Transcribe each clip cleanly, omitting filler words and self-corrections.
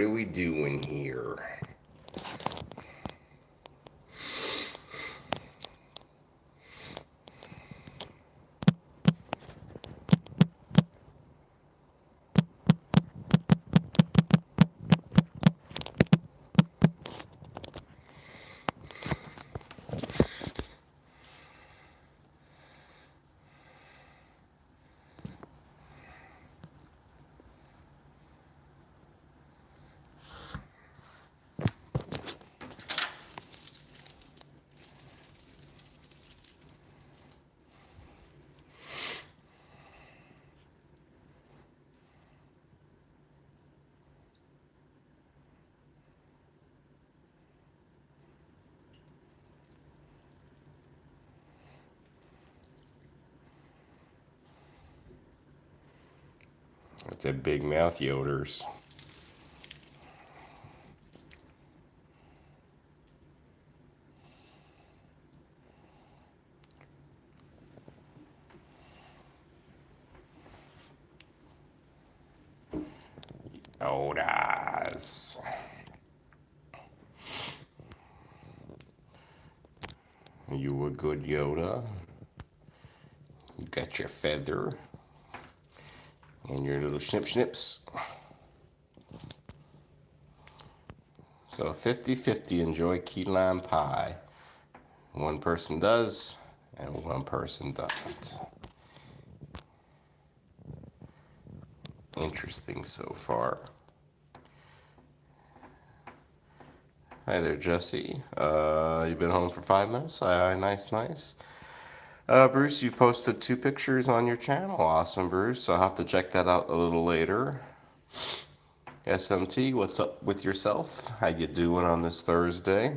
What are we doing here? It's a big mouth Yoders. Yodas. You a good Yoda? You got your feather and your little snips. So 50-50 enjoy key lime pie. One person does and one person doesn't. Interesting so far. Hi there, Jesse. You've been home for 5 minutes? Nice. Bruce, you posted 2 pictures on your channel. Awesome, Bruce. I'll have to check that out a little later. SMT, what's up with yourself? How you doing on this Thursday?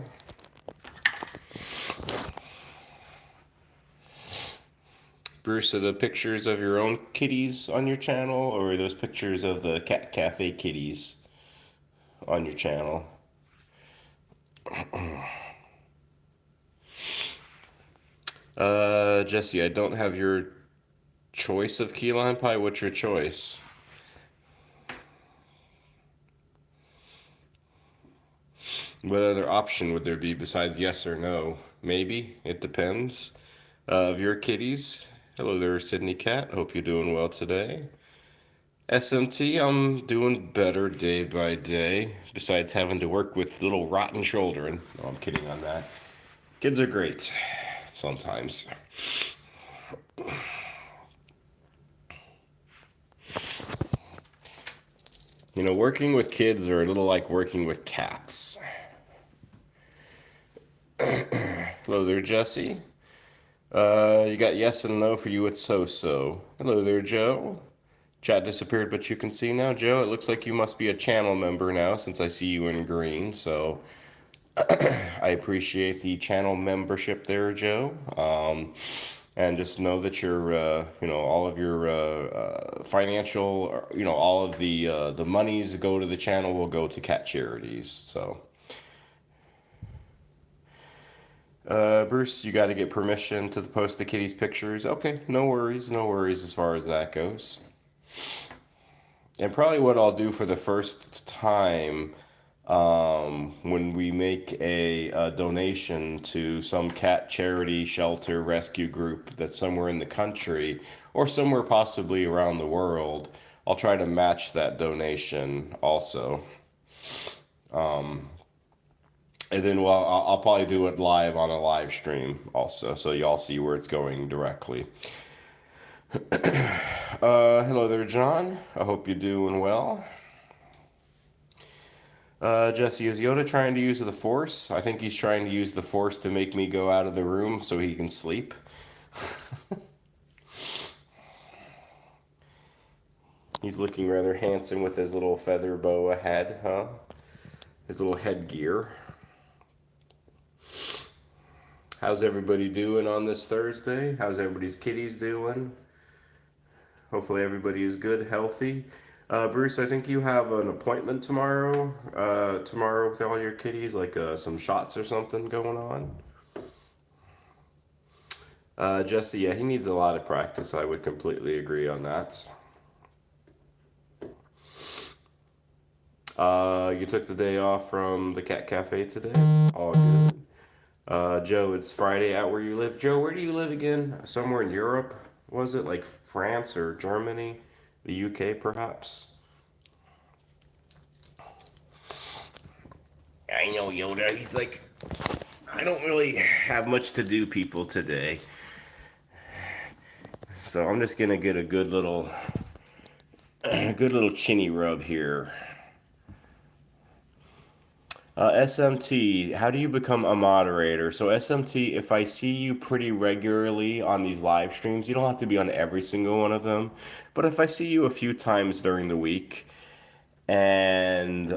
Bruce, are the pictures of your own kitties on your channel, or are those pictures of the Cat Cafe kitties on your channel? Jesse, I don't have your choice of key lime pie. What's your choice? What other option would there be besides yes or no? Maybe. It depends. Of your kitties. Hello there, Sydney Cat. Hope you're doing well today. SMT, I'm doing better day by day, besides having to work with little rotten children. No, I'm kidding on that. Kids are great. Sometimes. You know, working with kids are a little like working with cats. Hello there, Jesse. You got yes and no for you at so-so. Hello there, Joe. Chat disappeared, but you can see now. Joe, it looks like you must be a channel member now since I see you in green. So I appreciate the channel membership there, Joe. And just know that your, all of your financial, all of the monies go to the channel will go to cat charities. So, Bruce, you got to get permission to post the kitties' pictures. Okay, no worries as far as that goes. And probably what I'll do for the first time when we make a donation to some cat charity shelter rescue group that's somewhere in the country or somewhere possibly around the world, I'll try to match that donation also. And then, well, I'll probably do it live on a live stream also, so y'all see where it's going directly. Hello there, John. I hope you're doing well. Jesse, is Yoda trying to use the Force? I think he's trying to use the Force to make me go out of the room so he can sleep. He's looking rather handsome with his little feather boa head, huh? His little headgear. How's everybody doing on this Thursday? How's everybody's kitties doing? Hopefully everybody is good, healthy. Bruce, I think you have an appointment tomorrow. Tomorrow with all your kitties, like some shots or something going on. Jesse, yeah, he needs a lot of practice. I would completely agree on that. You took the day off from the cat cafe today? All good. Joe, it's Friday out where you live. Joe, where do you live again? Somewhere in Europe? Was it like France or Germany? The UK, perhaps? I know Yoda. He's like, I don't really have much to do, people, today. So I'm just gonna get a good little chinny rub here. SMT, how do you become a moderator? So SMT, if I see you pretty regularly on these live streams, you don't have to be on every single one of them, but if I see you a few times during the week, and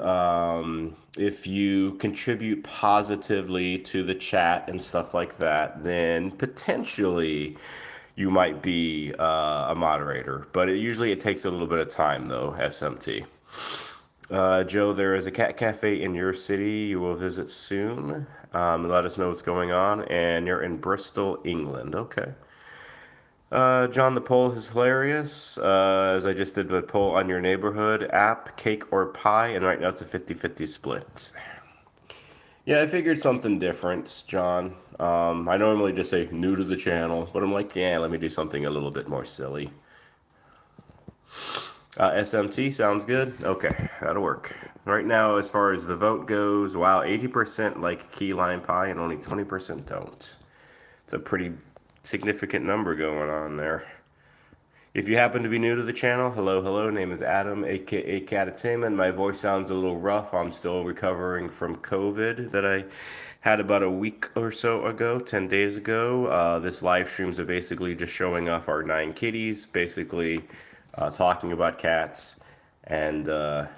if you contribute positively to the chat and stuff like that, then potentially you might be a moderator. But it takes a little bit of time, though, SMT. Joe, there is a cat cafe in your city you will visit soon. Let us know what's going on. And you're in Bristol, England. Okay. John, the poll is hilarious. As I just did my poll on your neighborhood app, cake or pie, and right now it's a 50-50 split. Yeah, I figured something different, John. I normally just say new to the channel, but I'm like, yeah, let me do something a little bit more silly. SMT sounds good. Okay, that'll work. Right now, as far as the vote goes, wow, 80% like key lime pie and only 20% don't. It's a pretty significant number going on there. If you happen to be new to the channel, hello, hello. Name is Adam, aka Catatainment. My voice sounds a little rough. I'm still recovering from COVID that I had about a week or so ago, 10 days ago. This live streams are basically just showing off our 9 kitties, basically talking about cats, and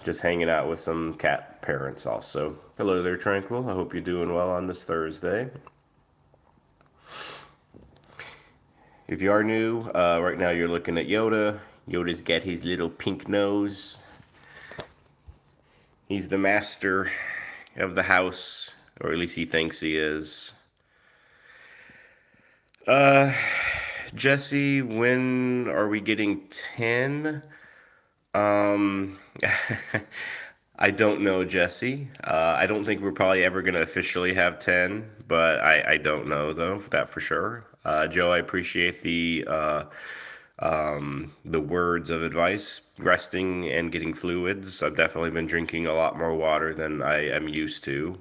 just hanging out with some cat parents also. Hello there, Tranquil. I hope you're doing well on this Thursday. If you are new, right now you're looking at Yoda. Yoda's got his little pink nose. He's the master of the house, or at least he thinks he is. Jesse, when are we getting 10? I don't know, Jesse. I don't think we're probably ever going to officially have 10, but I don't know, though, that for sure. Joe, I appreciate the words of advice, resting and getting fluids. I've definitely been drinking a lot more water than I am used to.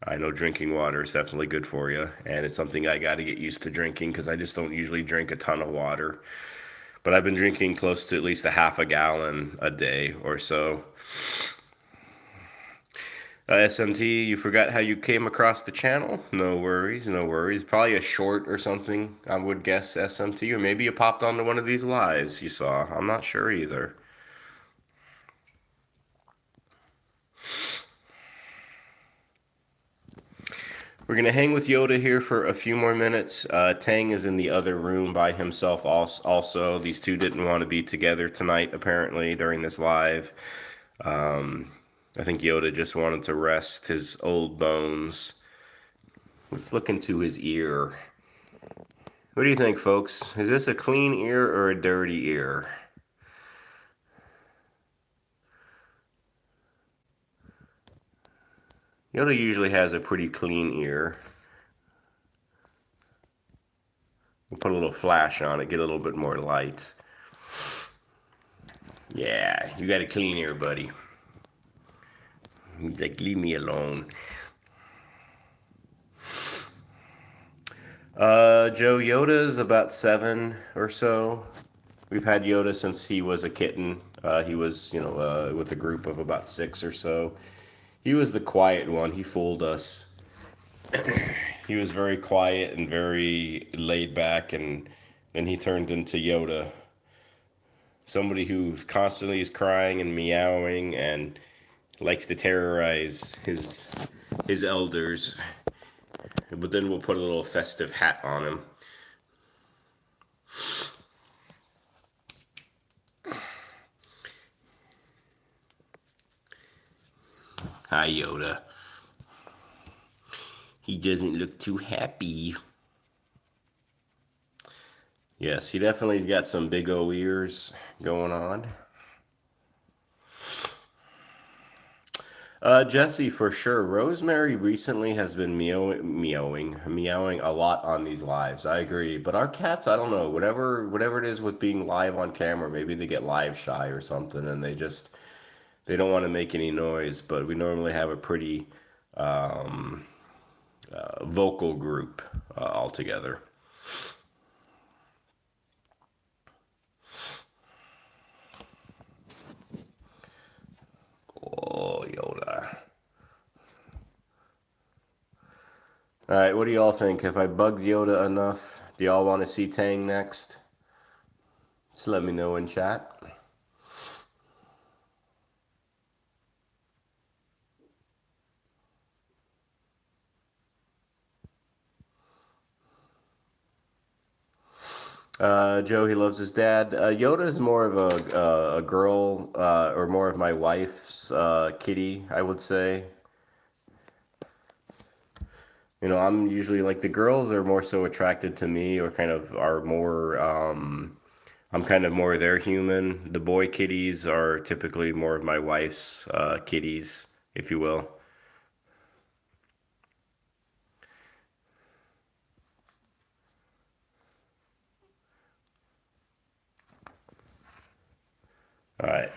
I know drinking water is definitely good for you, and it's something I got to get used to drinking because I just don't usually drink a ton of water. But I've been drinking close to at least a half a gallon a day or so. SMT, you forgot how you came across the channel? No worries, no worries. Probably a short or something, I would guess, SMT. Or maybe you popped onto one of these lives you saw. I'm not sure either. We're going to hang with Yoda here for a few more minutes. Tang is in the other room by himself also. These two didn't want to be together tonight, apparently, during this live. I think Yoda just wanted to rest his old bones. Let's look into his ear. What do you think, folks? Is this a clean ear or a dirty ear? Yoda usually has a pretty clean ear. We'll put a little flash on it, get a little bit more light. Yeah, you got a clean ear, buddy. He's like, leave me alone. Joe, Yoda's about 7 or so. We've had Yoda since he was a kitten. He was, with a group of about 6 or so. He was the quiet one. He fooled us. He was very quiet and very laid back, and then he turned into Yoda. Somebody who constantly is crying and meowing and likes to terrorize his elders. But then we'll put a little festive hat on him. Hi, Yoda. He doesn't look too happy. Yes, he definitely's got some big old ears going on. Jesse, for sure. Rosemary recently has been meowing a lot on these lives. I agree, but our cats, I don't know, whatever it is with being live on camera, maybe they get live shy or something, and they don't want to make any noise. But we normally have a pretty vocal group all together. Oh, Yoda. All right, what do y'all think? Have I bugged Yoda enough? Do y'all want to see Tang next? Just let me know in chat. Joe, he loves his dad. Yoda is more of a girl, or more of my wife's kitty, I would say. You know, I'm usually like the girls are more so attracted to me, or kind of are more. I'm kind of more their human. The boy kitties are typically more of my wife's kitties, if you will. All right.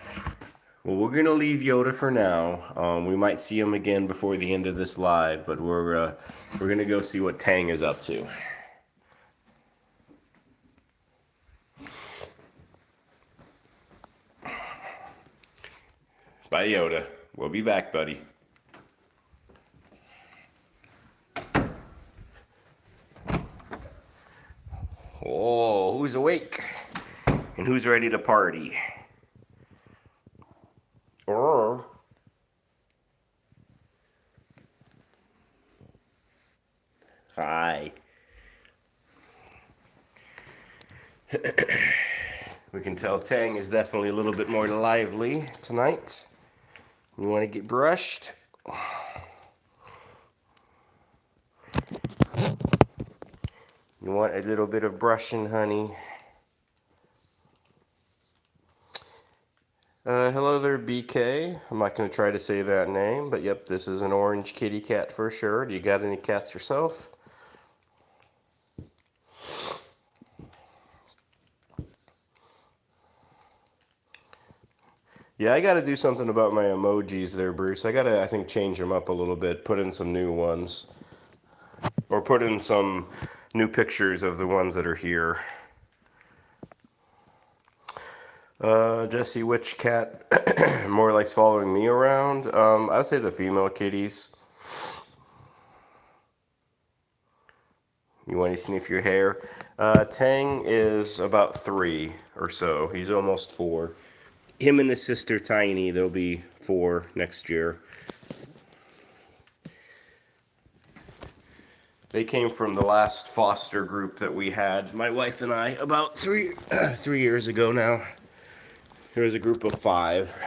Well, we're gonna leave Yoda for now. We might see him again before the end of this live, but we're gonna go see what Tang is up to. Bye, Yoda. We'll be back, buddy. Oh, who's awake? And who's ready to party? Oh. Hi. We can tell Tang is definitely a little bit more lively tonight. You want to get brushed? You want a little bit of brushing, honey? Hello there, BK. I'm not going to try to say that name, but yep, this is an orange kitty cat for sure. Do you got any cats yourself? Yeah, I got to do something about my emojis there, Bruce. I got to, I think, change them up a little bit, put in some new ones. Or put in some new pictures of the ones that are here. Jesse, which cat more likes following me around? I would say the female kitties. You want to sniff your hair? Tang is about 3 or so. He's almost 4. Him and his sister Tiny, they'll be 4 next year. They came from the last foster group that we had, my wife and I, about 3 years ago now. There was a group of 5.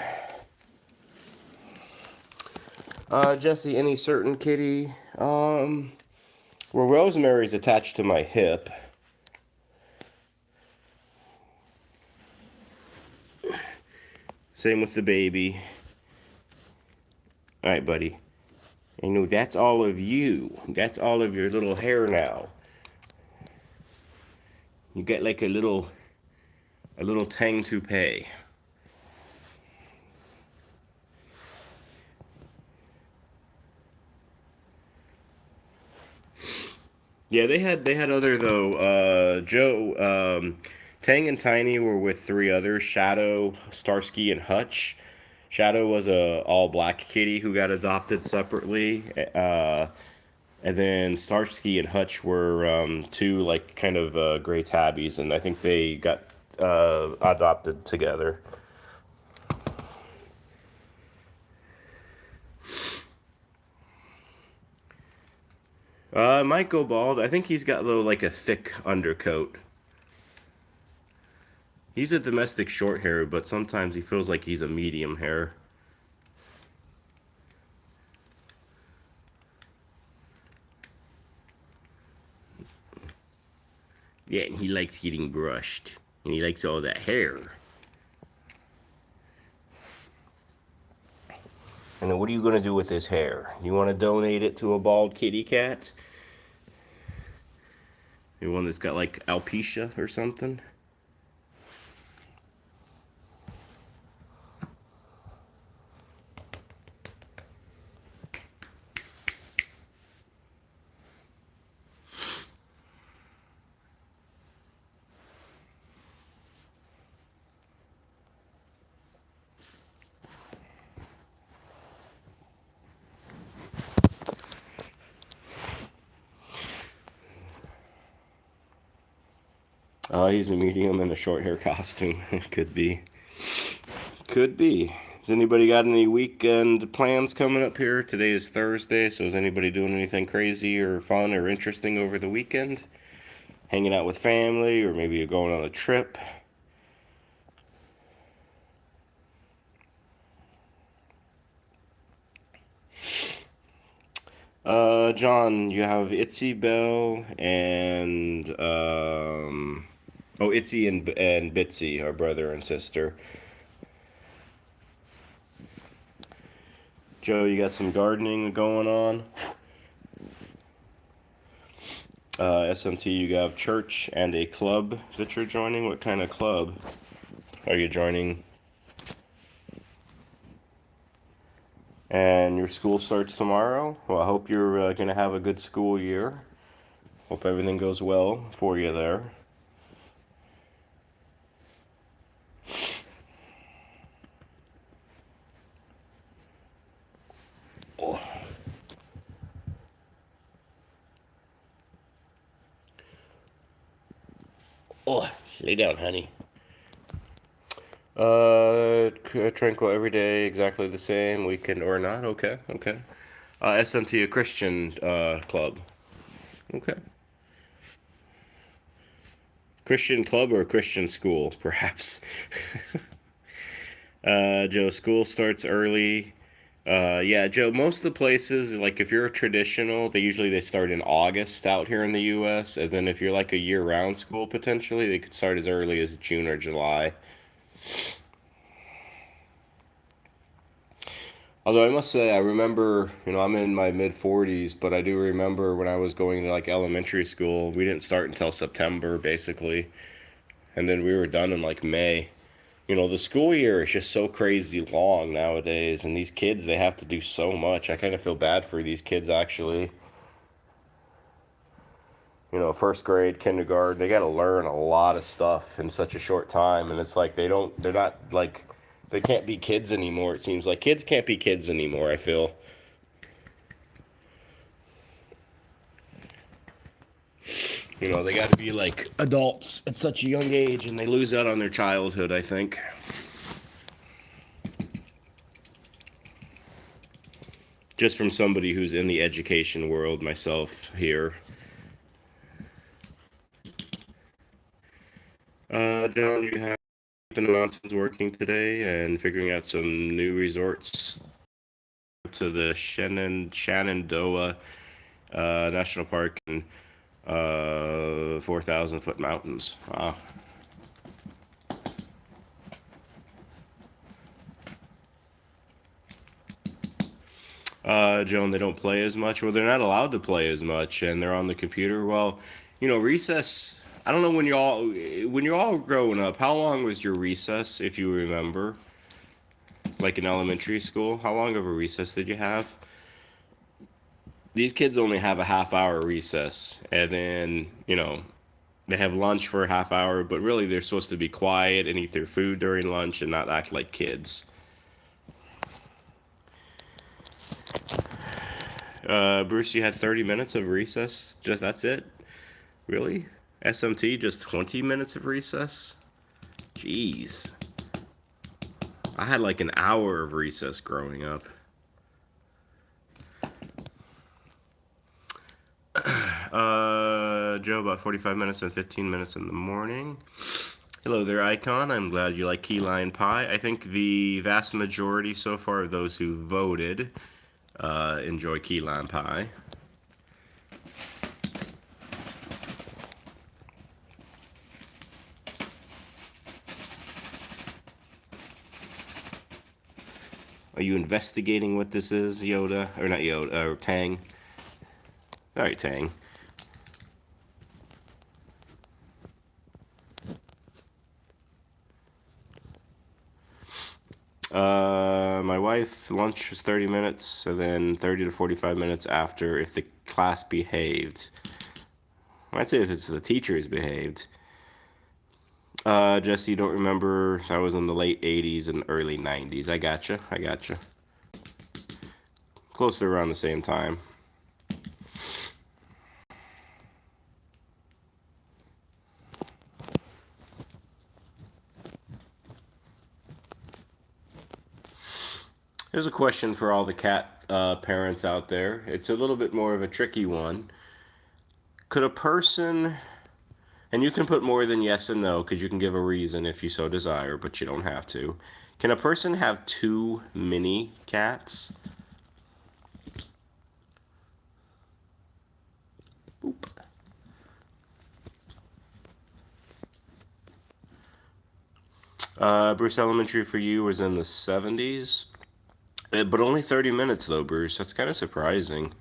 Jesse, any certain kitty? Well, Rosemary's attached to my hip. Same with the baby. All right, buddy. I know that's all of you. That's all of your little hair now. You get like a little Tang toupee. Yeah, they had other though. Joe, Tang and Tiny were with 3 others: Shadow, Starsky, and Hutch. Shadow was a all black kitty who got adopted separately. And then Starsky and Hutch were 2 like kind of gray tabbies, and I think they got adopted together. Might go bald. I think he's got a little like a thick undercoat. He's a domestic short hair, but sometimes he feels like he's a medium hair. Yeah, and he likes getting brushed. And he likes all that hair. And then what are you going to do with his hair? You want to donate it to a bald kitty cat? The one that's got like alopecia or something? He's a medium in a short hair costume. Could be. Could be. Has anybody got any weekend plans coming up here? Today is Thursday, so is anybody doing anything crazy or fun or interesting over the weekend? Hanging out with family, or maybe you're going on a trip? John, you have Itzy Bell and Itzy and Bitsy are brother and sister. Joe, you got some gardening going on. SMT, you have church and a club that you're joining. What kind of club are you joining? And your school starts tomorrow. Well, I hope you're going to have a good school year. Hope everything goes well for you there. Oh. Oh, lay down, honey. Tranquil every day, exactly the same, weekend or not. Okay, okay. SMT, a Christian club. Okay. Christian club or Christian school, perhaps. Joe, school starts early. Yeah, Joe, most of the places, like if you're a traditional, they start in August out here in the US. And then if you're like a year-round school, potentially, they could start as early as June or July. Although I must say, I remember, I'm in my mid 40s, but I do remember when I was going to like elementary school, we didn't start until September, basically. And then we were done in like May. The school year is just so crazy long nowadays, and these kids, they have to do so much. I kind of feel bad for these kids, actually. First grade, kindergarten, they got to learn a lot of stuff in such a short time, and it's like they're not like, they can't be kids anymore, it seems like. Kids can't be kids anymore, I feel. They got to be like adults at such a young age, and they lose out on their childhood, I think. Just from somebody who's in the education world myself here. John, you have been in the mountains working today and figuring out some new resorts to the Shenandoah National Park and 4,000-foot mountains. Wow. Joan, they don't play as much. Well, they're not allowed to play as much, and they're on the computer. Well, recess. I don't know when you're all growing up. How long was your recess, if you remember? Like in elementary school, how long of a recess did you have? These kids only have a half-hour recess, and then they have lunch for a half hour. But really, they're supposed to be quiet and eat their food during lunch and not act like kids. Bruce, you had 30 minutes of recess. Just that's it? Really? SMT, just 20 minutes of recess? Jeez. I had like an hour of recess growing up. Joe, about 45 minutes and 15 minutes in the morning. Hello there, Icon. I'm glad you like key lime pie. I think the vast majority so far of those who voted enjoy key lime pie. Are you investigating what this is, Yoda? Or not Yoda, or Tang? Alright, Tang. My wife, lunch was 30 minutes, and then 30 to 45 minutes after if the class behaved. I'd say if it's the teachers behaved. Jesse, you don't remember? That was in the late 80s and early 90s. I gotcha. I gotcha. Close to around the same time. Here's a question for all the cat parents out there. It's a little bit more of a tricky one. Could a person, and you can put more than yes and no because you can give a reason if you so desire, but you don't have to. Can a person have two mini cats? Boop. Bruce Elementary for you was in the 70s. But only 30 minutes though, Bruce. That's kind of surprising.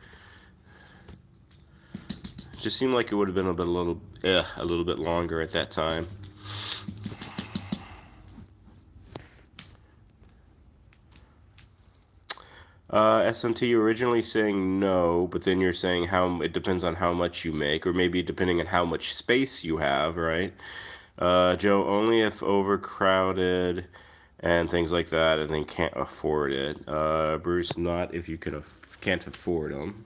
Just seemed like it would have been a little bit longer at that time. SMT, you originally saying no, but then you're saying how it depends on how much you make, or maybe depending on how much space you have, right? Joe, only if overcrowded and things like that, and then can't afford it. Bruce, not if you can't afford them.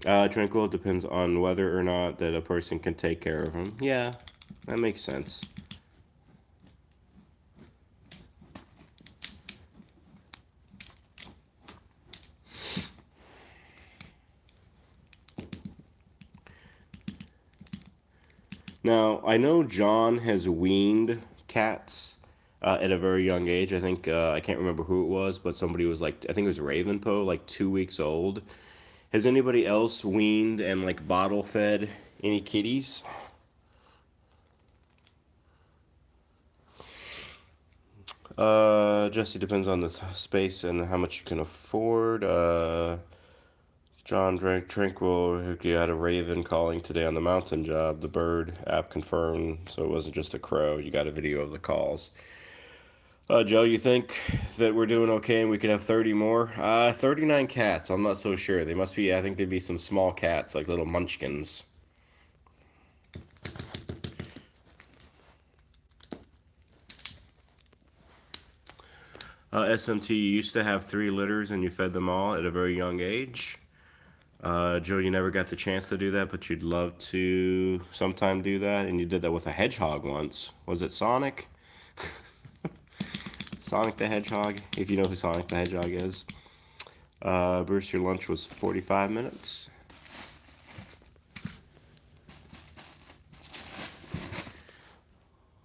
Tranquil depends on whether or not that a person can take care of them. Yeah, that makes sense. Now, I know John has weaned cats at a very young age. I think, I can't remember who it was, but somebody was like, I think it was Ravenpo, like 2 weeks old. Has anybody else weaned and like bottle fed any kitties? Jesse, depends on the space and how much you can afford. John drank Tranquil. You had a raven calling today on the mountain job. The bird app confirmed, so it wasn't just a crow. You got a video of the calls. Joe, you think that we're doing okay and we could have 30 more? 39 cats. I'm not so sure. They must be, I think there'd be some small cats, like little munchkins. SMT, you used to have 3 litters and you fed them all at a very young age. Joe, you never got the chance to do that, but you'd love to sometime do that, and you did that with a hedgehog once. Was it Sonic? Sonic the Hedgehog, if you know who Sonic the Hedgehog is. Bruce, your lunch was 45 minutes.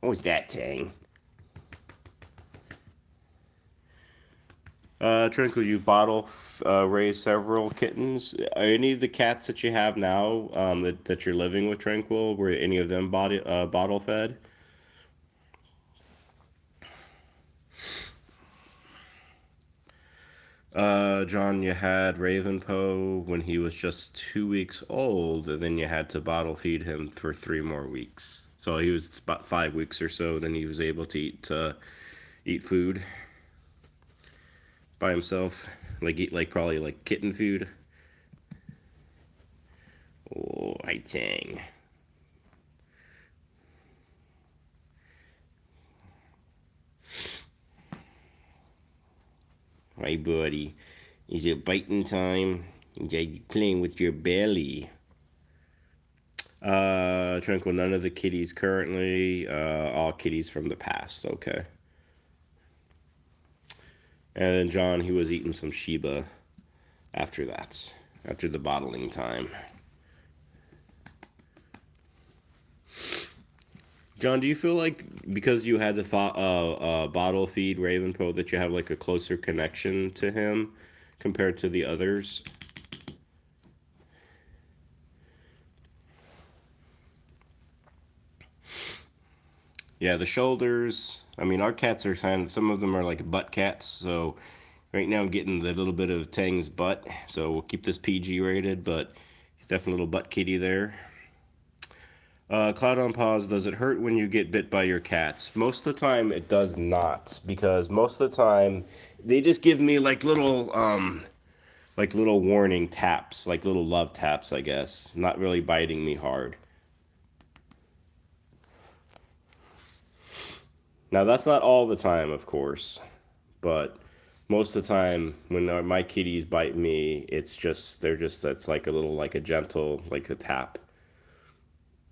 What was that, Tang? Tranquil, you bottle raised several kittens. Are any of the cats that you have now that you're living with Tranquil, were any of them bottle fed? John, you had Ravenpo when he was just 2 weeks old, and then you had to bottle feed him for 3 more weeks. So he was about 5 weeks or so. Then he was able to eat food by himself, like eat like probably like kitten food. Oh, I Tang. My buddy, is it biting time? You playing with your belly. Tranquil, none of the kitties currently. All kitties from the past. Okay. And then John, he was eating some Shiba after that, after the bottling time. John, do you feel like because you had to bottle feed Ravenpo that you have like a closer connection to him compared to the others? Yeah, the shoulders. I mean, our cats are kind of, some of them are like butt cats, so right now I'm getting the little bit of Tang's butt, so we'll keep this PG rated, but he's definitely a little butt kitty there. Cloud on pause, does it hurt when you get bit by your cats? Most of the time it does not, because most of the time they just give me like little warning taps, like little love taps, I guess, not really biting me hard. Now that's not all the time, of course, but most of the time when my kitties bite me, it's like a gentle, like a tap.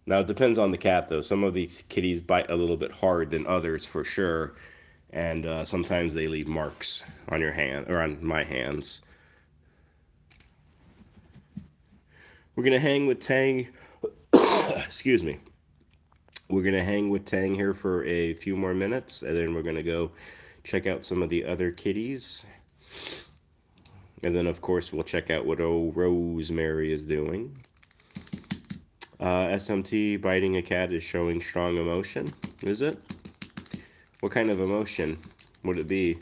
Now it depends on the cat though. Some of these kitties bite a little bit hard than others for sure, and sometimes they leave marks on your hand or on my hands. We're gonna hang with Tang. Excuse me. We're gonna hang with Tang here for a few more minutes, and then we're gonna go check out some of the other kitties. And then, of course, we'll check out what old Rosemary is doing. SMT, biting a cat is showing strong emotion, is it? What kind of emotion would it be?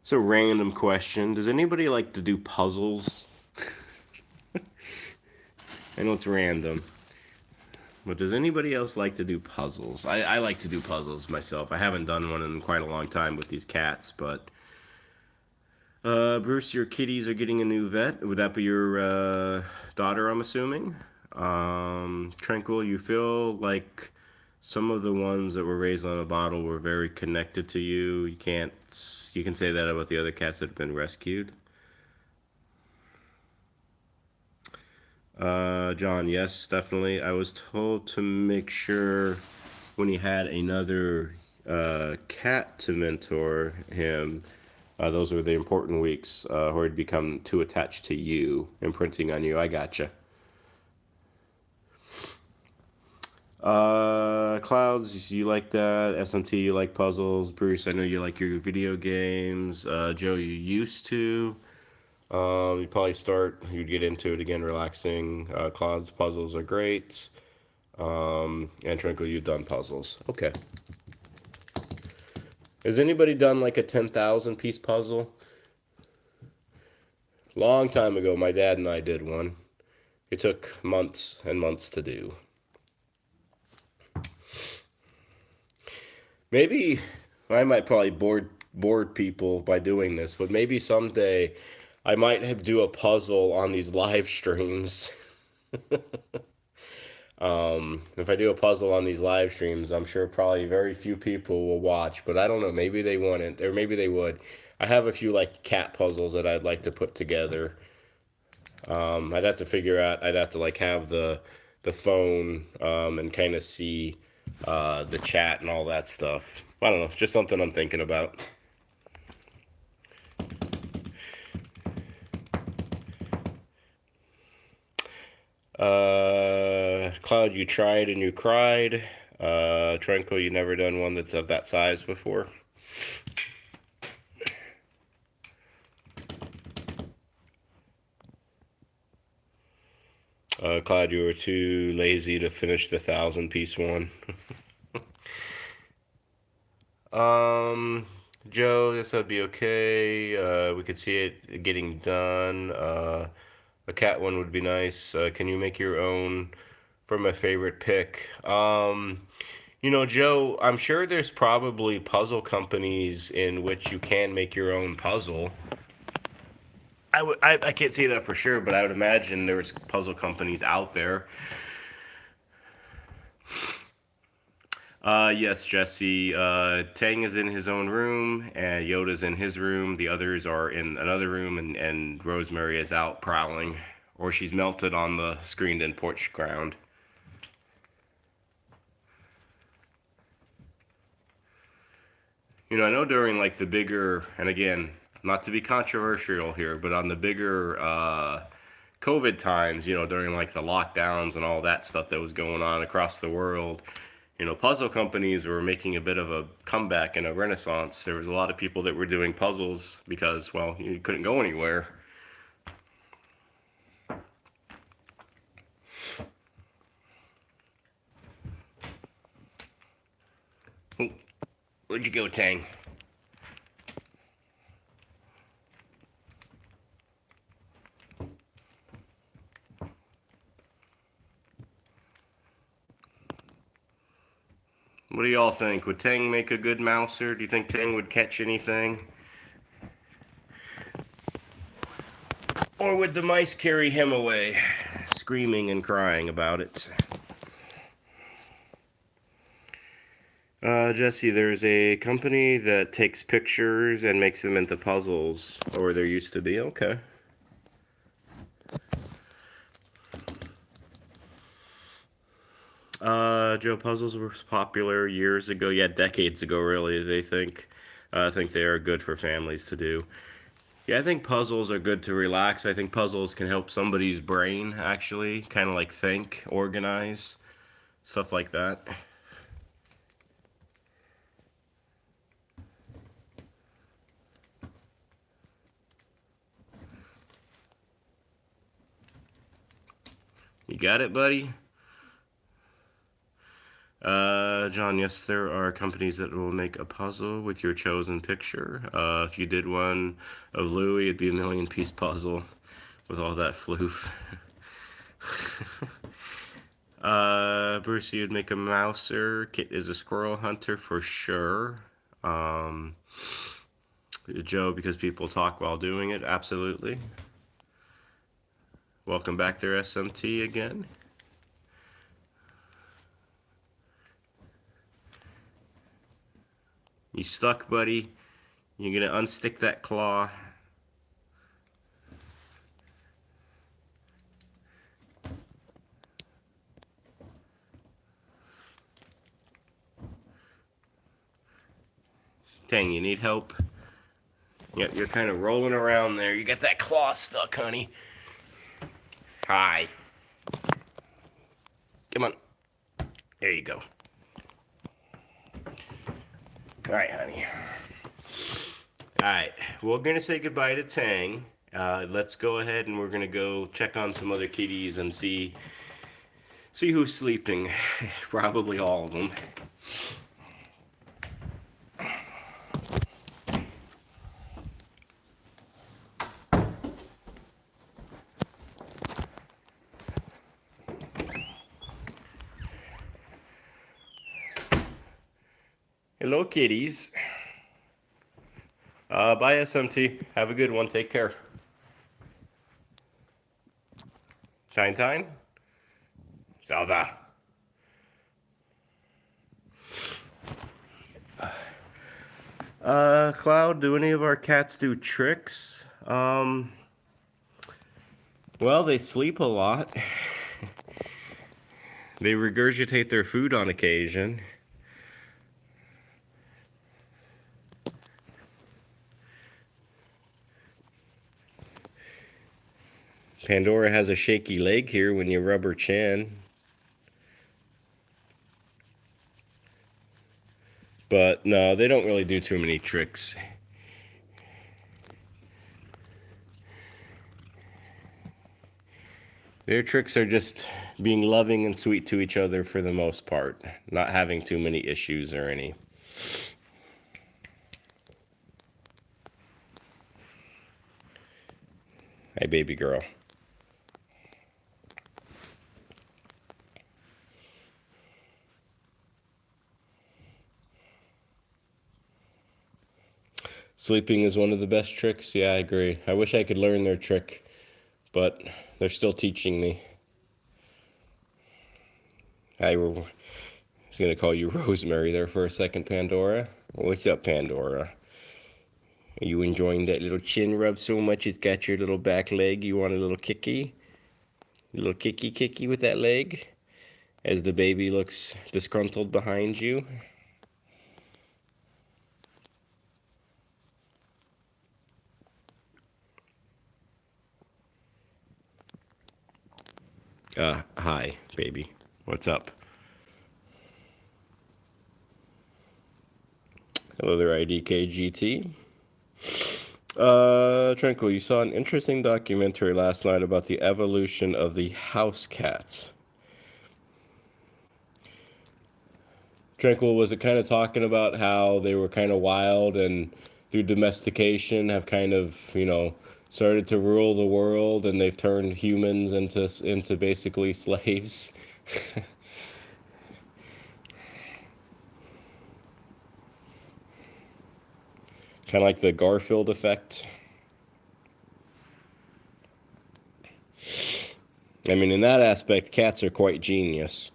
It's a random question. Does anybody like to do puzzles? I know it's random. But does anybody else like to do puzzles? I like to do puzzles myself. I haven't done one in quite a long time with these cats, but... Bruce, your kitties are getting a new vet. Would that be your daughter, I'm assuming? Tranquil, you feel like some of the ones that were raised on a bottle were very connected to you. You can say that about the other cats that have been rescued. John, yes, definitely. I was told to make sure when he had another cat to mentor him, those were the important weeks where he'd become too attached to you, imprinting on you. I gotcha. Clouds, you like that. SMT, you like puzzles. Bruce, I know you like your video games. Joe, you used to. You'd probably you'd get into it again, relaxing. Clouds, puzzles are great. And Tranquil, you've done puzzles. Okay. Has anybody done like a 10,000 piece puzzle? Long time ago, my dad and I did one. It took months and months to do. Maybe I might probably bored people by doing this, but maybe someday I might do a puzzle on these live streams. If I do a puzzle on these live streams, I'm sure probably very few people will watch, but I don't know, maybe they wouldn't, or maybe they would. I have a few like cat puzzles that I'd like to put together. I'd have to figure out, I'd have to like have the phone and kind of see the chat and all that stuff. I don't know, just something I'm thinking about. Cloud, you tried and you cried. Tranquil, you never done one that's of that size before. Cloud, you were too lazy to finish the 1,000-piece one. Joe, this would be okay. We could see it getting done. A cat one would be nice. Can you make your own for my favorite pick? You know, Joe, I'm sure there's probably puzzle companies in which you can make your own puzzle. I can't say that for sure, but I would imagine there's puzzle companies out there. Yes, Jesse. Tang is in his own room, and Yoda's in his room. The others are in another room, and Rosemary is out prowling, or she's melted on the screened-in porch ground. You know, I know during like the bigger, and again, not to be controversial here, but on the bigger COVID times, you know, during like the lockdowns and all that stuff that was going on across the world, you know, puzzle companies were making a bit of a comeback and a renaissance. There was a lot of people that were doing puzzles because, well, you couldn't go anywhere. Oh, where'd you go, Tang? What do y'all think? Would Tang make a good mouser? Do you think Tang would catch anything? Or would the mice carry him away, screaming and crying about it? Jesse, there's a company that takes pictures and makes them into puzzles, or there used to be. Okay. Joe, puzzles were popular years ago. Yeah, decades ago, really. I think they are good for families to do. Yeah, I think puzzles are good to relax. I think puzzles can help somebody's brain actually kind of like think, organize, stuff like that. You got it, buddy? John, yes, there are companies that will make a puzzle with your chosen picture. If you did one of Louis, it'd be a million-piece puzzle with all that floof. Bruce, you'd make a mouser. Kit is a squirrel hunter for sure. Joe, because people talk while doing it, absolutely. Welcome back there, SMT, again. You stuck, buddy. You're gonna unstick that claw. Dang, you need help? Yep, you're kind of rolling around there. You got that claw stuck, honey. Hi. Come on. There you go. All right, honey. All right, we're gonna say goodbye to Tang. Let's go ahead and we're gonna go check on some other kitties and see who's sleeping. Probably all of them. Hello, kitties. Bye, SMT. Have a good one. Take care. Tine. Zelda. Cloud, do any of our cats do tricks? Well, they sleep a lot. They regurgitate their food on occasion. Pandora has a shaky leg here when you rub her chin. But no, they don't really do too many tricks. Their tricks are just being loving and sweet to each other for the most part. Not having too many issues or any. Hey, baby girl. Sleeping is one of the best tricks. Yeah, I agree. I wish I could learn their trick, but they're still teaching me. I was going to call you Rosemary there for a second, Pandora. What's up, Pandora? Are you enjoying that little chin rub so much it's got your little back leg? You want a little kicky? A little kicky with that leg? As the baby looks disgruntled behind you. Hi, baby. What's up? Hello there, IDKGT. Tranquil, you saw an interesting documentary last night about the evolution of the house cat. Tranquil, was it kind of talking about how they were kind of wild and through domestication have kind of, started to rule the world and they've turned humans into basically slaves? Kind of like the Garfield effect. I mean, in that aspect, cats are quite genius.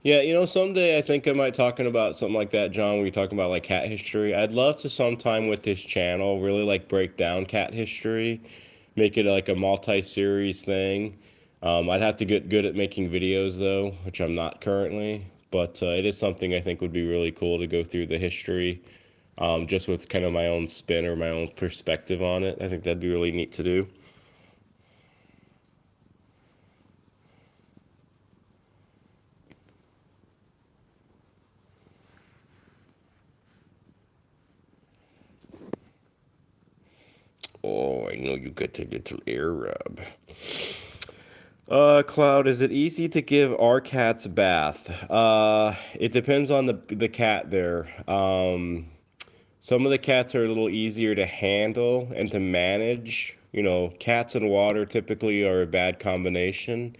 Yeah, someday I think I might talking about something like that, John, where you're talking about like cat history. I'd love to sometime with this channel really like break down cat history, make it like a multi-series thing. I'd have to get good at making videos though, which I'm not currently, but it is something I think would be really cool to go through the history, just with kind of my own spin or my own perspective on it. I think that'd be really neat to do. Oh, I know you got a little air rub. Cloud, is it easy to give our cats a bath? It depends on the cat there. Some of the cats are a little easier to handle and to manage. Cats and water typically are a bad combination.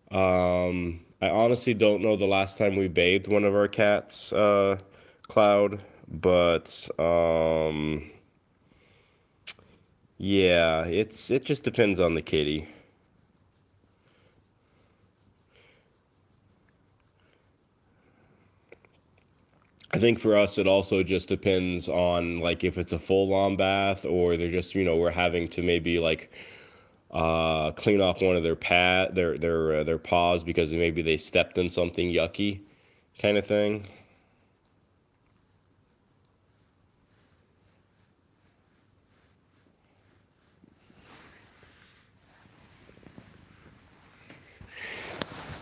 I honestly don't know the last time we bathed one of our cats, Cloud, but yeah, it just depends on the kitty. I think for us, it also just depends on like if it's a full-on bath or they're just, we're having to maybe like clean off one of their paws because maybe they stepped in something yucky, kind of thing.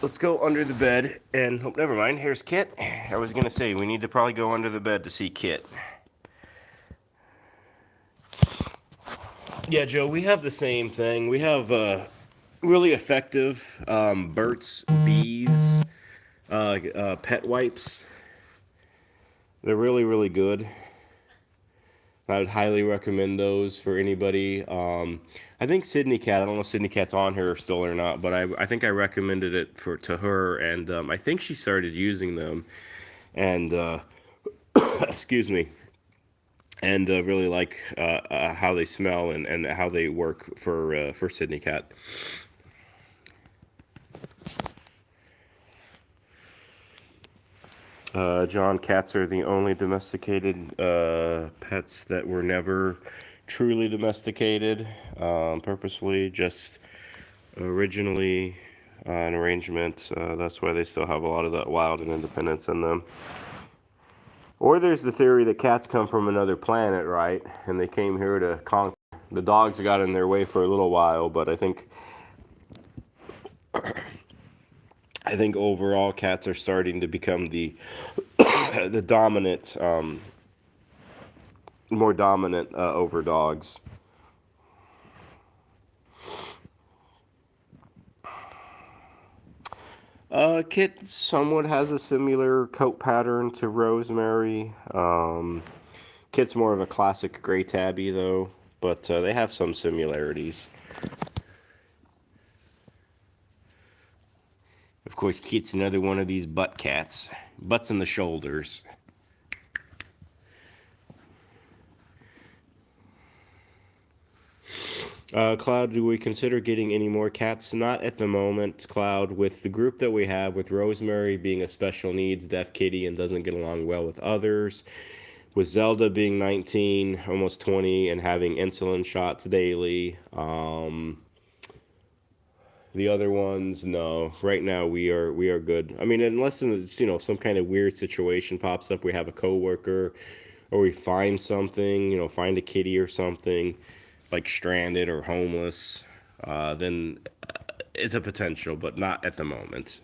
Let's go under the bed and oh, never mind. Here's Kit. I was gonna say we need to probably go under the bed to see Kit. Yeah, Joe, we have the same thing. We have really effective Burt's Bees pet wipes. They're really, really good. I would highly recommend those for anybody. I think Sydney Cat. I don't know if Sydney Cat's on here still or not, but I think I recommended it to her, and I think she started using them, and excuse me, and really like how they smell and how they work for Sydney Cat. John, cats are the only domesticated pets that were never truly domesticated, purposefully, just originally an arrangement. That's why they still have a lot of that wild and independence in them. Or there's the theory that cats come from another planet, right? And they came here to conquer. The dogs got in their way for a little while, but I think overall cats are starting to become the the dominant, more dominant over dogs. Kit somewhat has a similar coat pattern to Rosemary. Kit's more of a classic gray tabby though, but they have some similarities. Of course, Kit's another one of these butt cats. Butts in the shoulders. Cloud, do we consider getting any more cats? Not at the moment, Cloud. With the group that we have, with Rosemary being a special needs deaf kitty and doesn't get along well with others, with Zelda being 19, almost 20, and having insulin shots daily, the other ones, no. Right now, we are good. I mean, unless some kind of weird situation pops up, we have a coworker, or we find something, find a kitty or something, like stranded or homeless, then it's a potential, but not at the moment.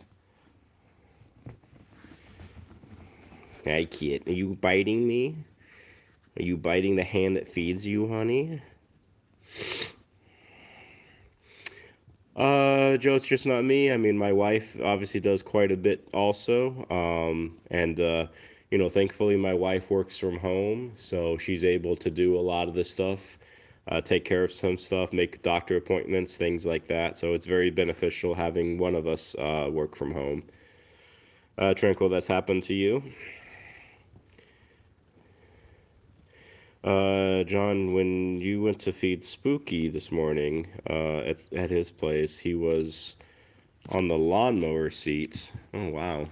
Hey, kid, are you biting me? Are you biting the hand that feeds you, honey? Joe, it's just not me. I mean, my wife obviously does quite a bit also. And you know, thankfully my wife works from home, so she's able to do a lot of the stuff, take care of some stuff, make doctor appointments, things like that. So it's very beneficial having one of us work from home. Tranquil, that's happened to you? John, when you went to feed Spooky this morning at his place, he was on the lawnmower seat. Oh, wow.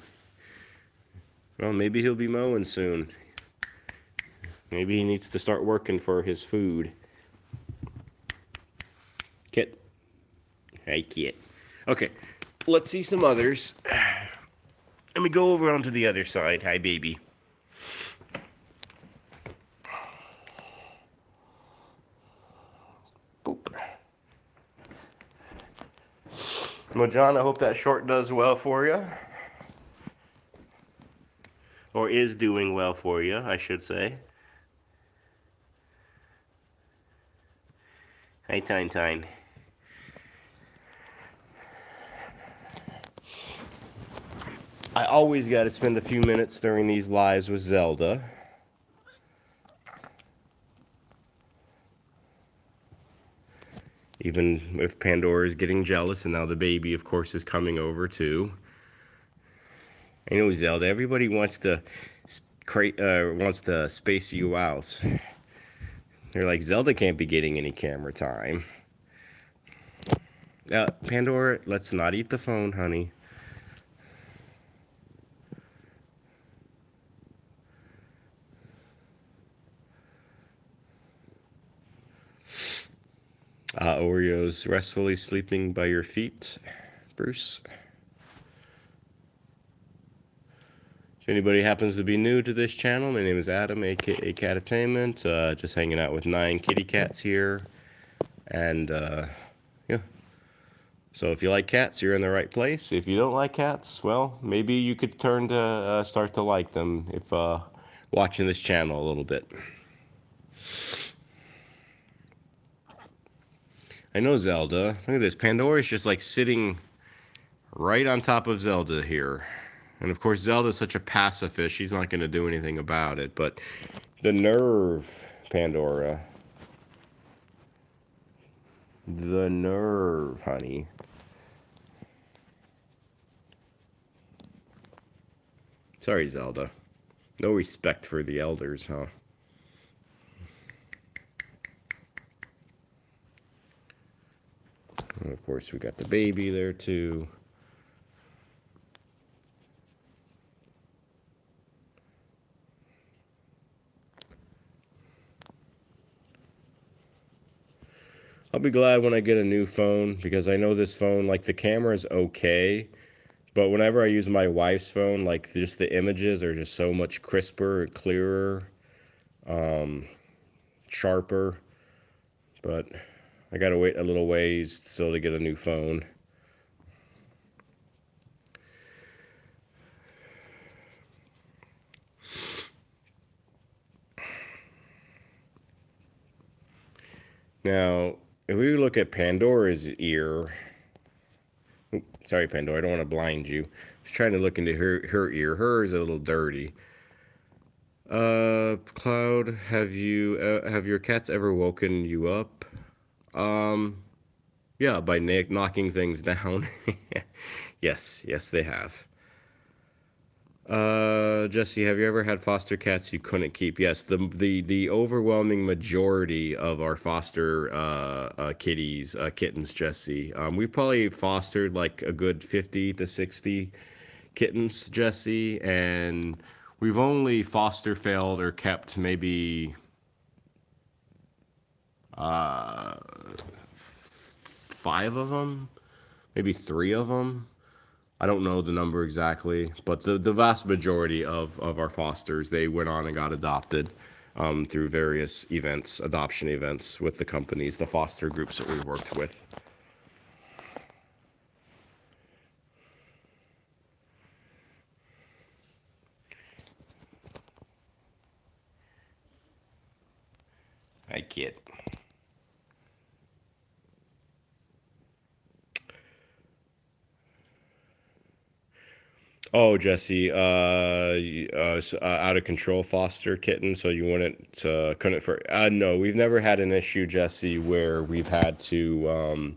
Well, maybe he'll be mowing soon. Maybe he needs to start working for his food. Kit. Hey, Kit. Okay, let's see some others. Let me go over onto the other side. Hi, baby. Boop. Well, John, I hope that short does well for you. Or is doing well for you, I should say. Hey, Tine Tine. I always got to spend a few minutes during these lives with Zelda. Even if Pandora is getting jealous, and now the baby, of course, is coming over too. I know, Zelda. Everybody wants to space you out. They're like, Zelda can't be getting any camera time. Pandora, let's not eat the phone, honey. Oreo's restfully sleeping by your feet, Bruce. If anybody happens to be new to this channel, my name is Adam, aka Catattainment. Just hanging out with 9 kitty cats here. And, yeah. So if you like cats, you're in the right place. If you don't like cats, well, maybe you could turn to start to like them if watching this channel a little bit. I know Zelda. Look at this. Pandora's just like sitting right on top of Zelda here. And of course, Zelda's such a pacifist, she's not going to do anything about it. But the nerve, Pandora. The nerve, honey. Sorry, Zelda. No respect for the elders, huh? And of course, we got the baby there, too. I'll be glad when I get a new phone, because I know this phone, like, the camera is okay, but whenever I use my wife's phone, like, just the images are just so much crisper, clearer, sharper. But I gotta wait a little ways still to get a new phone. Now, if we look at Pandora's ear, sorry, Pandora, I don't want to blind you. I was trying to look into her ear. Hers is a little dirty. Cloud, have your cats ever woken you up? Yeah, by knocking things down. Yes, they have. Jesse, have you ever had foster cats you couldn't keep? Yes, the overwhelming majority of our foster kittens, Jesse. We probably fostered like a good 50 to 60 kittens, Jesse, and we've only foster failed or kept maybe 5 of them, maybe 3 of them. I don't know the number exactly, but the vast majority of our fosters, they went on and got adopted through various events, adoption events with the companies, the foster groups that we worked with. Hi, kid. Oh, Jesse, out of control foster kitten, so you wouldn't, couldn't no, we've never had an issue, Jesse, where we've had to,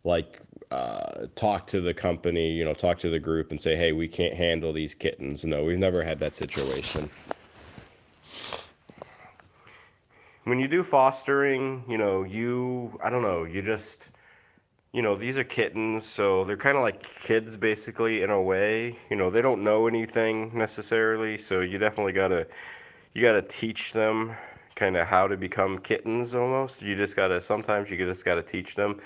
like, talk to the company, talk to the group and say, hey, we can't handle these kittens. No, we've never had that situation. When you do fostering, I don't know, you just, these are kittens, so they're kind of like kids basically in a way. They don't know anything necessarily, so you gotta teach them kind of how to become kittens almost. Sometimes you just gotta teach them.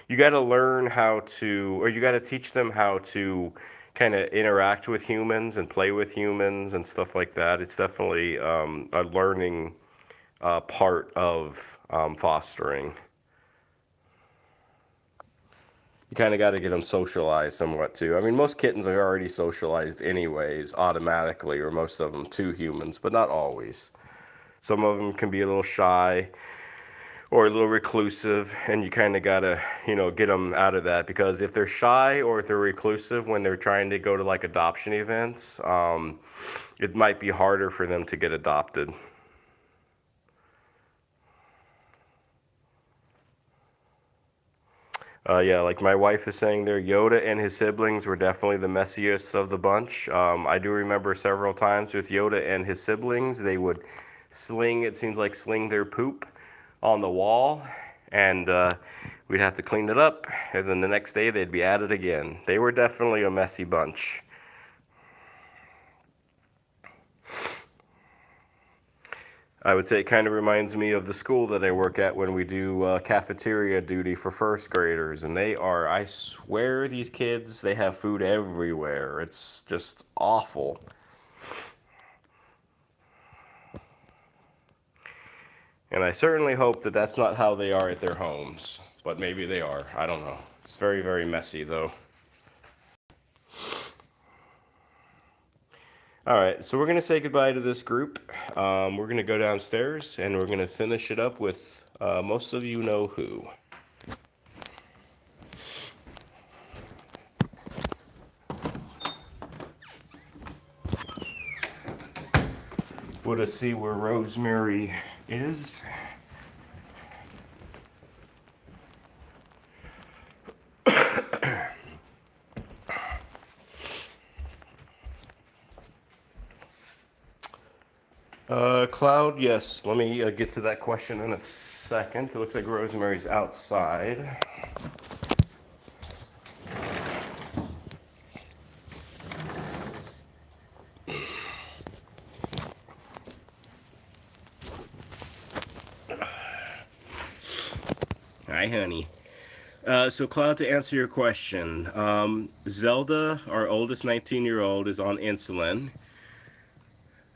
You gotta learn how to, or you gotta teach them how to kind of interact with humans and play with humans and stuff like that. It's definitely a learning part of fostering. You kind of got to get them socialized somewhat too. I mean, most kittens are already socialized anyways, automatically, or most of them to humans, but not always. Some of them can be a little shy or a little reclusive, and you kind of got to, get them out of that, because if they're shy or if they're reclusive when they're trying to go to like adoption events, it might be harder for them to get adopted. Yeah, like my wife is saying there, Yoda and his siblings were definitely the messiest of the bunch. I do remember several times with Yoda and his siblings, they would it seems like sling their poop on the wall, and we'd have to clean it up, and then the next day they'd be at it again. They were definitely a messy bunch. I would say it kind of reminds me of the school that I work at when we do cafeteria duty for first graders. And I swear, these kids, they have food everywhere. It's just awful. And I certainly hope that that's not how they are at their homes. But maybe they are. I don't know. It's very, very messy, though. All right, so we're going to say goodbye to this group. We're going to go downstairs and we're going to finish it up with most of you know who. Let us see where Rosemary is. Cloud, yes. Let me get to that question in a second. It looks like Rosemary's outside. Hi, honey. So, Cloud, to answer your question, Zelda, our oldest 19-year-old, is on insulin.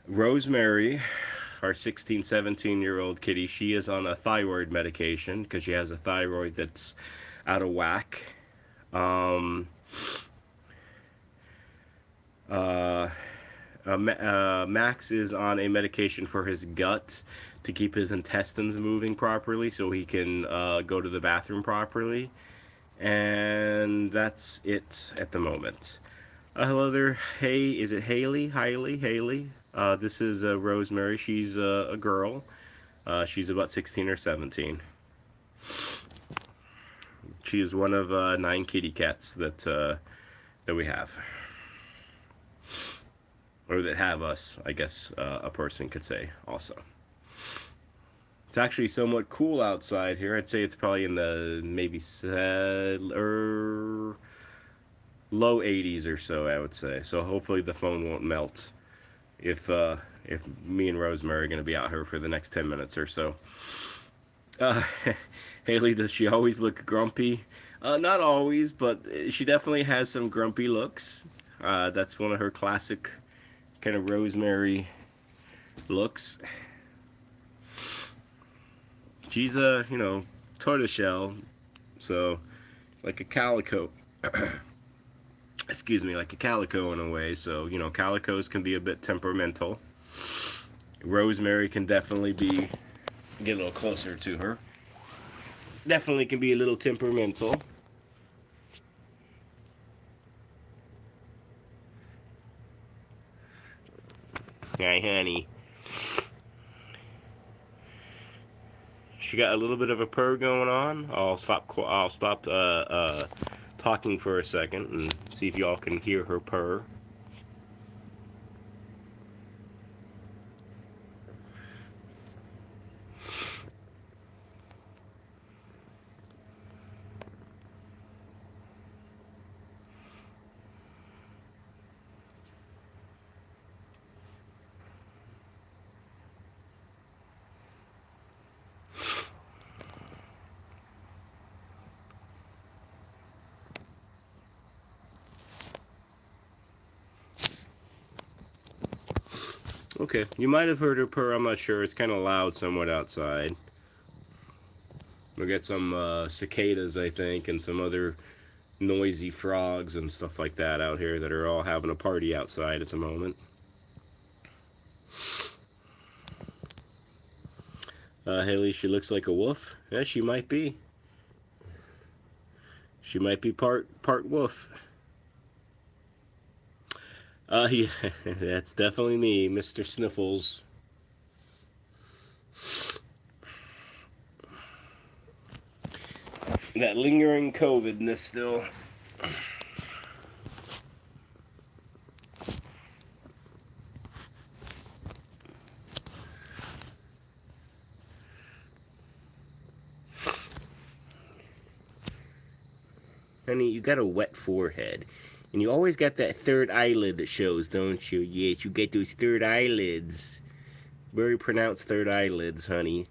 Rosemary, our 16, 17-year-old kitty, she is on a thyroid medication because she has a thyroid that's out of whack. Max is on a medication for his gut to keep his intestines moving properly so he can go to the bathroom properly. And that's it at the moment. Hello there. Hey, is it Haley? Haley? This is Rosemary. She's a girl. She's about 16 or 17. She is one of 9 kitty cats that we have. Or that have us, I guess a person could say also. It's actually somewhat cool outside here. I'd say it's probably in the maybe low 80s or so, I would say. So hopefully the phone won't melt if me and Rosemary are going to be out here for the next 10 minutes or so. Haley, does she always look grumpy? Not always, but she definitely has some grumpy looks. That's one of her classic kind of Rosemary looks. She's a, tortoiseshell, so like a calico. Excuse me, like a calico in a way. So, calicos can be a bit temperamental. Rosemary can definitely get a little closer to her. Definitely can be a little temperamental. Hi, honey. She got a little bit of a purr going on. I'll stop talking for a second and see if y'all can hear her purr. Okay, you might have heard her purr, I'm not sure. It's kind of loud somewhat outside. We'll get some cicadas, I think, and some other noisy frogs and stuff like that out here that are all having a party outside at the moment. Haley, she looks like a wolf. Yeah, she might be. She might be part wolf. Yeah, that's definitely me, Mr. Sniffles. That lingering COVID-ness still. Honey, you got a wet forehead. And you always got that third eyelid that shows, don't you? Yes, you get those third eyelids. Very pronounced third eyelids, honey.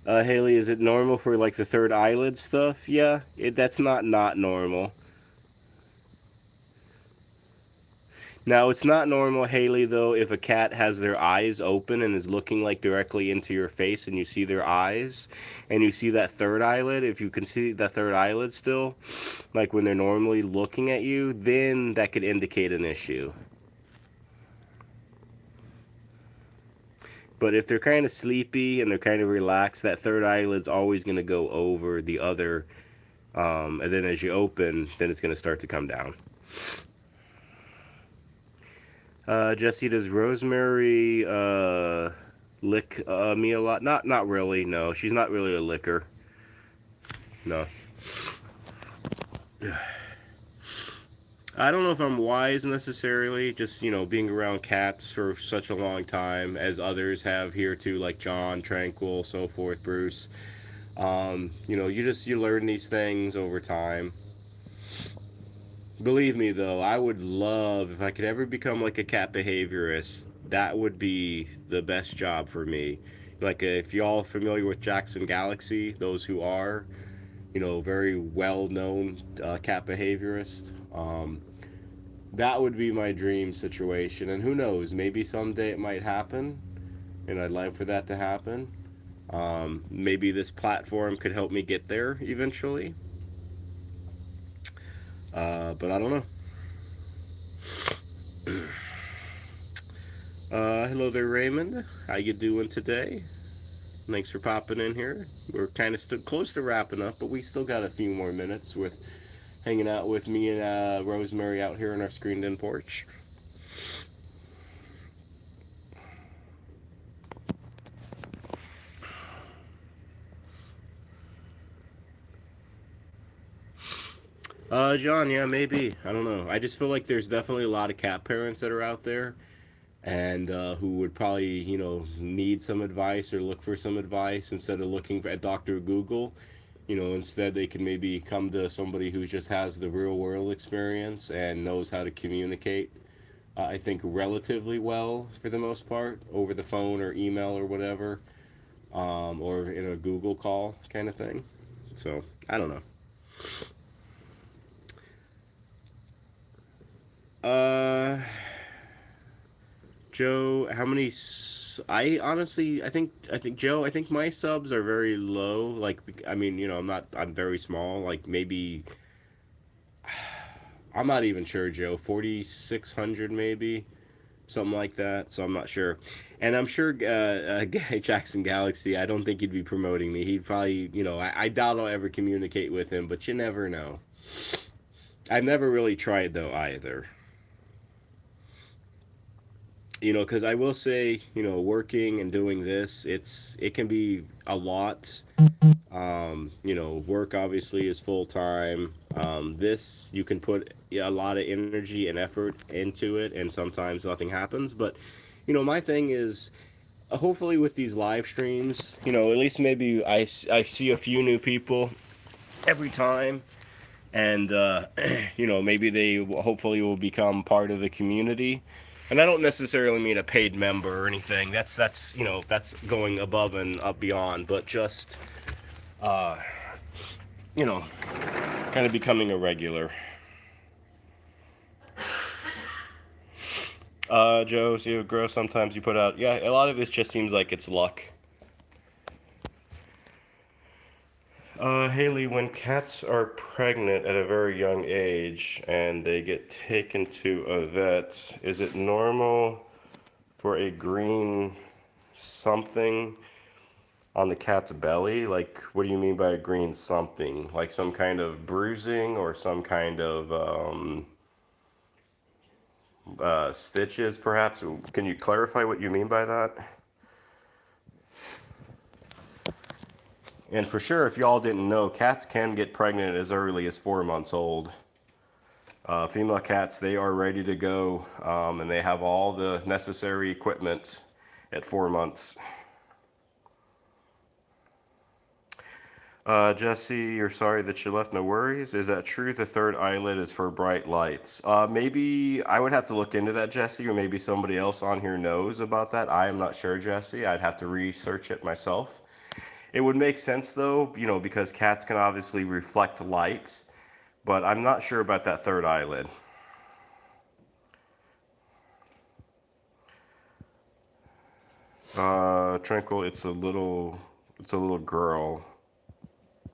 Haley, is it normal for like the third eyelid stuff? Yeah, that's not normal. Now, it's not normal, Haley, though, if a cat has their eyes open and is looking like directly into your face and you see their eyes and you see that third eyelid. If you can see that third eyelid still, like when they're normally looking at you, then that could indicate an issue. But if they're kind of sleepy and they're kind of relaxed, that third eyelid's always going to go over the other. And then as you open, then it's going to start to come down. Jesse, does Rosemary lick me a lot? Not really, no. She's not really a licker. No. I don't know if I'm wise necessarily, just, being around cats for such a long time, as others have here too, like John, Tranquil, so forth, Bruce. You learn these things over time. Believe me, though, I would love, if I could ever become like a cat behaviorist, that would be the best job for me. Like, if y'all familiar with Jackson Galaxy, those who are, very well-known cat behaviorist, that would be my dream situation. And who knows, maybe someday it might happen, and I'd like for that to happen. Maybe this platform could help me get there eventually. But I don't know. Hello there, Raymond. How you doing today? Thanks for popping in here. We're kind of close to wrapping up, but we still got a few more minutes with hanging out with me and Rosemary out here on our screened-in porch. John, yeah, maybe. I don't know. I just feel like there's definitely a lot of cat parents that are out there and who would probably, need some advice or look for some advice instead of looking at Dr. Google. Instead they can maybe come to somebody who just has the real world experience and knows how to communicate, I think, relatively well for the most part, over the phone or email or whatever, or in a Google call kind of thing. So, I don't know. Joe, how many I honestly, I think Joe, I think my subs are very low. Like, I mean, I'm very small. Like maybe I'm not even sure, Joe. 4,600 maybe, something like that. So I'm not sure. And I'm sure Jackson Galaxy, I don't think he'd be promoting me. He'd probably, I doubt I'll ever communicate with him, but you never know. I've never really tried though either. Because I will say, working and doing this, it can be a lot. Work obviously is full time. This you can put a lot of energy and effort into it, and sometimes nothing happens. But my thing is, hopefully with these live streams, at least maybe I see a few new people every time, and maybe they hopefully will become part of the community. And I don't necessarily mean a paid member or anything. That's going above and up beyond, but just uh, you know, kind of becoming a regular. Joe, so you grow sometimes you put out. Yeah, a lot of this just seems like it's luck. Haley, when cats are pregnant at a very young age and they get taken to a vet, is it normal for a green something on the cat's belly? Like, what do you mean by a green something? Like some kind of bruising or some kind of stitches, perhaps? Can you clarify what you mean by that? And for sure, if y'all didn't know, cats can get pregnant as early as 4 months old. Female cats, they are ready to go, and they have all the necessary equipment at 4 months. Jesse, you're sorry that you left. No worries. Is that true? The third eyelid is for bright lights. Maybe I would have to look into that, Jesse, or maybe somebody else on here knows about that. I am not sure, Jesse. I'd have to research it myself. It would make sense though, because cats can obviously reflect light, but I'm not sure about that third eyelid. Tranquil, it's a little girl.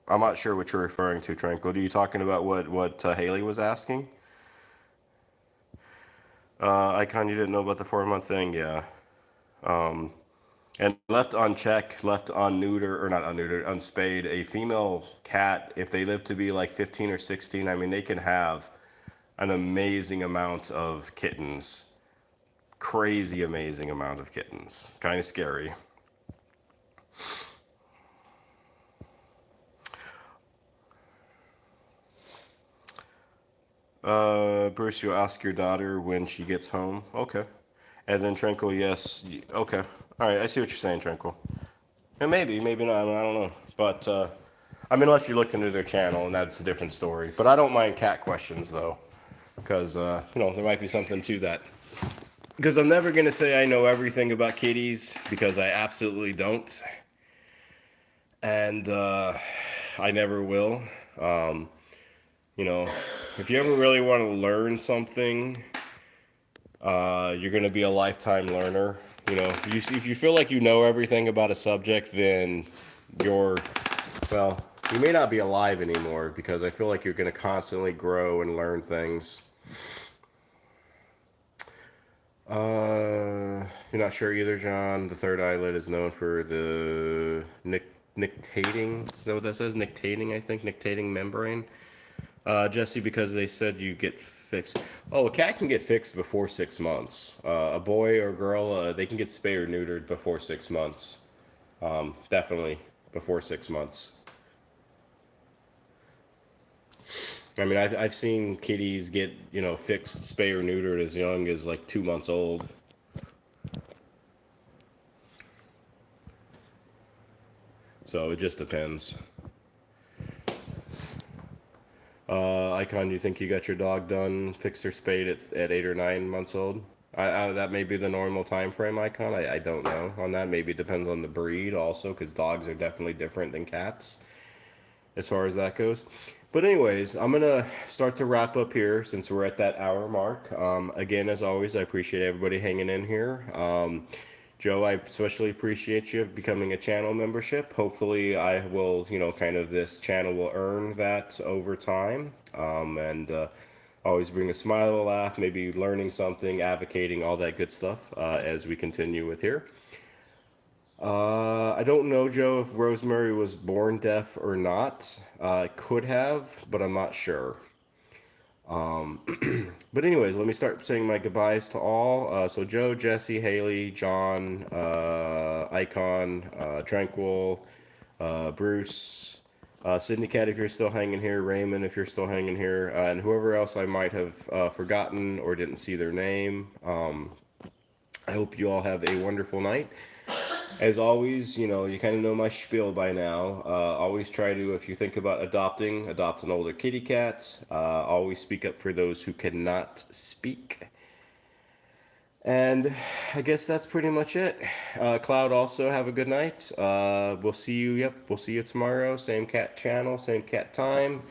I'm not sure what you're referring to, Tranquil. Are you talking about what Haley was asking? Icon, you didn't know about the 4 month thing, yeah. And left unchecked, left unneutered, or not unneutered, unspayed, a female cat, if they live to be like 15 or 16, I mean, they can have an amazing amount of kittens. Crazy amazing amount of kittens. Kind of scary. Bruce, you'll ask your daughter when she gets home. Okay. And then Tranquil, yes. Okay. All right, I see what you're saying, Tranquil. And maybe not. I don't know. But, I mean, unless you looked into their channel, and that's a different story. But I don't mind cat questions, though. Because, there might be something to that. Because I'm never going to say I know everything about kitties, because I absolutely don't. And, I never will. You know, if you ever really want to learn something, you're going to be a lifetime learner. If you feel like you know everything about a subject, then you're, well, you may not be alive anymore, because I feel like you're going to constantly grow and learn things. You're not sure either, John. The third eyelid is known for the nictating. Is that what that says? Nictating, I think. Nictating membrane. Jesse, because they said you get fixed. Oh, a cat can get fixed before 6 months. A boy or girl, they can get spayed or neutered before 6 months. Definitely before 6 months. I mean, I've seen kitties get, fixed, spay or neutered as young as like 2 months old. So it just depends. Icon, do you think you got your dog done, fixed or spayed at 8 or 9 months old? That may be the normal time frame, Icon. I don't know on that. Maybe it depends on the breed also, because dogs are definitely different than cats as far as that goes. But anyways, I'm going to start to wrap up here since we're at that hour mark. Again, as always, I appreciate everybody hanging in here. Joe, I especially appreciate you becoming a channel membership. Hopefully, I will, kind of this channel will earn that over time. And always bring a smile, a laugh, maybe learning something, advocating, all that good stuff as we continue with here. I don't know, Joe, if Rosemary was born deaf or not. Could have, but I'm not sure. But anyways, let me start saying my goodbyes to all. So Joe, Jesse, Haley, John, Icon, Tranquil, Bruce, Sydney Cat, if you're still hanging here, Raymond, if you're still hanging here, and whoever else I might have forgotten or didn't see their name. I hope you all have a wonderful night. As always, you kind of know my spiel by now. Always try to, if you think about adopting, adopt an older kitty cat. Always speak up for those who cannot speak. And I guess that's pretty much it. Cloud, also have a good night. We'll see you. We'll see you tomorrow. Same cat channel, same cat time.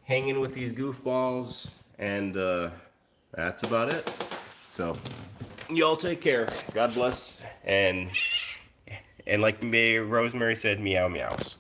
Hanging with these goofballs, and that's about it. So, y'all take care. God bless, and like Rosemary said, meow meows.